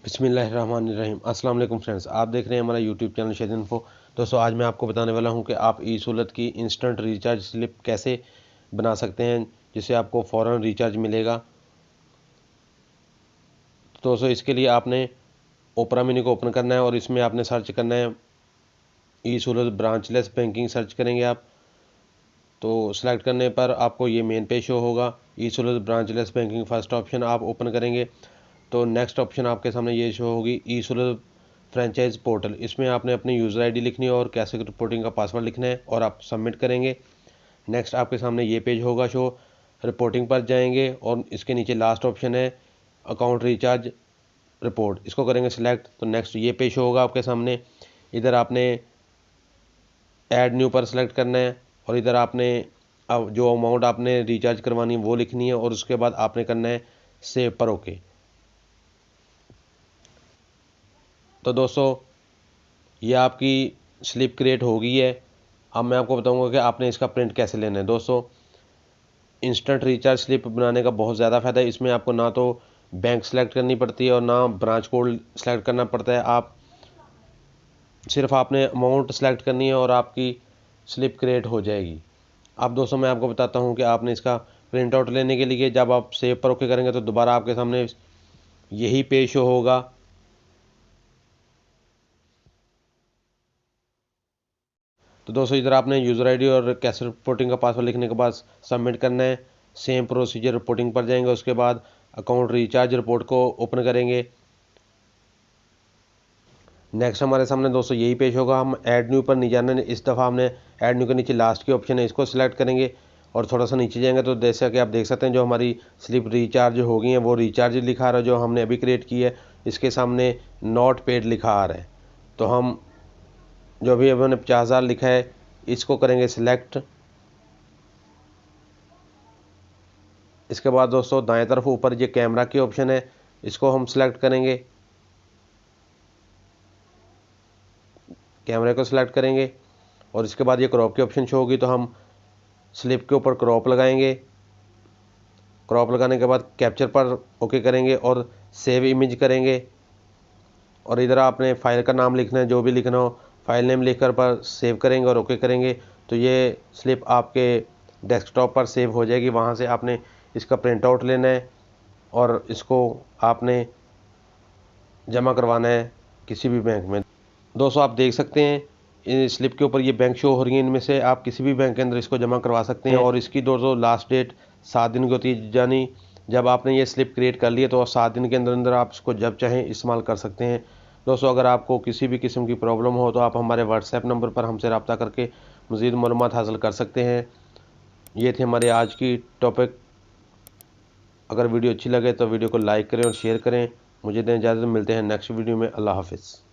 बिस्मिल्लाहिर्रहमानिर्रहीम। अस्सलाम वालेकुम फ्रेंड्स, आप देख रहे हैं हमारा यूट्यूब चैनल शेद इन्फो। दोस्तों, आज मैं आपको बताने वाला हूं कि आप ई सूरत की इंस्टेंट रिचार्ज स्लिप कैसे बना सकते हैं जिससे आपको फ़ौरन रिचार्ज मिलेगा। तो दोस्तों, इसके लिए आपने ओपरा मिनी को ओपन करना है और इसमें आपने सर्च करना है ई सूरत ब्रांचलेस बैंकिंग। सर्च करेंगे आप तो सिलेक्ट करने पर आपको ये मेन पेज शो होगा, ई सूरत ब्रांचलेस बैंकिंग। फर्स्ट ऑप्शन आप ओपन करेंगे तो नेक्स्ट ऑप्शन आपके सामने ये शो होगी, ई सूरत फ्रेंचाइज पोर्टल। इसमें आपने अपनी यूज़र आईडी लिखनी है और कैसे रिपोर्टिंग का पासवर्ड लिखना है और आप सबमिट करेंगे। नेक्स्ट आपके सामने ये पेज होगा शो, रिपोर्टिंग पर जाएंगे और इसके नीचे लास्ट ऑप्शन है अकाउंट रिचार्ज रिपोर्ट, इसको करेंगे सिलेक्ट तो नेक्स्ट ये पेज होगा आपके सामने। इधर आपने ऐड न्यू पर सिलेक्ट करना है और इधर आपने अब जो अमाउंट आपने रिचार्ज करवानी है वो लिखनी है और उसके बाद आपने करना है सेव पर ओके। तो दोस्तों, ये आपकी स्लिप क्रिएट हो गई है। अब मैं आपको बताऊंगा कि आपने इसका प्रिंट कैसे लेना है। दोस्तों, इंस्टेंट रिचार्ज स्लिप बनाने का बहुत ज़्यादा फ़ायदा है। इसमें आपको ना तो बैंक सेलेक्ट करनी पड़ती है और ना ब्रांच कोड सेलेक्ट करना पड़ता है। आप सिर्फ आपने अमाउंट सेलेक्ट करनी है और आपकी स्लिप क्रिएट हो जाएगी। अब दोस्तों, मैं आपको बताता हूँ कि आपने इसका प्रिंट आउट लेने के लिए जब आप सेव पर ओके करेंगे तो दोबारा आपके सामने यही पेज शो होगा। तो दोस्तों, इधर आपने यूज़र आईडी और कैसे रिपोर्टिंग का पासवर्ड लिखने के बाद सबमिट करना है। सेम प्रोसीजर रिपोर्टिंग पर जाएंगे, उसके बाद अकाउंट रिचार्ज रिपोर्ट को ओपन करेंगे। नेक्स्ट हमारे सामने दोस्तों यही पेज होगा। हम ऐड न्यू पर नहीं जाना है, इस दफ़ा हमने ऐड न्यू के नीचे लास्ट की ऑप्शन है, इसको सिलेक्ट करेंगे और थोड़ा सा नीचे जाएंगे तो जैसा कि आप देख सकते हैं जो हमारी स्लिप रिचार्ज हो गई है वो रिचार्ज लिखा आ रहा है जो हमने अभी क्रिएट की है। इसके सामने नॉट पेड लिखा आ रहा है। तो हम जो भी हमने 50,000 लिखा है इसको करेंगे सिलेक्ट। इसके बाद दोस्तों दाएं तरफ ऊपर ये कैमरा की ऑप्शन है, इसको हम सिलेक्ट करेंगे। कैमरे को सिलेक्ट करेंगे और इसके बाद ये क्रॉप की ऑप्शन शो होगी तो हम स्लिप के ऊपर क्रॉप लगाएंगे। क्रॉप लगाने के बाद कैप्चर पर ओके करेंगे और सेव इमेज करेंगे और इधर आपने फाइल का नाम लिखना है, जो भी लिखना हो फाइल नेम लिखकर पर सेव करेंगे और ओके करेंगे तो ये स्लिप आपके डेस्कटॉप पर सेव हो जाएगी। वहाँ से आपने इसका प्रिंट आउट लेना है और इसको आपने जमा करवाना है किसी भी बैंक में। दोस्तों, आप देख सकते हैं इन स्लिप के ऊपर ये बैंक शो हो रही है, इनमें से आप किसी भी बैंक के अंदर इसको जमा करवा सकते हैं और इसकी दोस्तों लास्ट डेट 7 दिन की होती है, यानी जब आपने ये स्लिप क्रिएट कर ली है तो 7 दिन के अंदर अंदर आप इसको जब चाहें इस्तेमाल कर सकते हैं। दोस्तों, अगर आपको किसी भी किस्म की प्रॉब्लम हो तो आप हमारे व्हाट्सएप नंबर पर हमसे रब्ता करके मज़ीद मालूमात हासिल कर सकते हैं। ये थे हमारे आज की टॉपिक। अगर वीडियो अच्छी लगे तो वीडियो को लाइक करें और शेयर करें। मुझे दें इजाज़त, मिलते हैं नेक्स्ट वीडियो में। अल्लाह हाफिज़।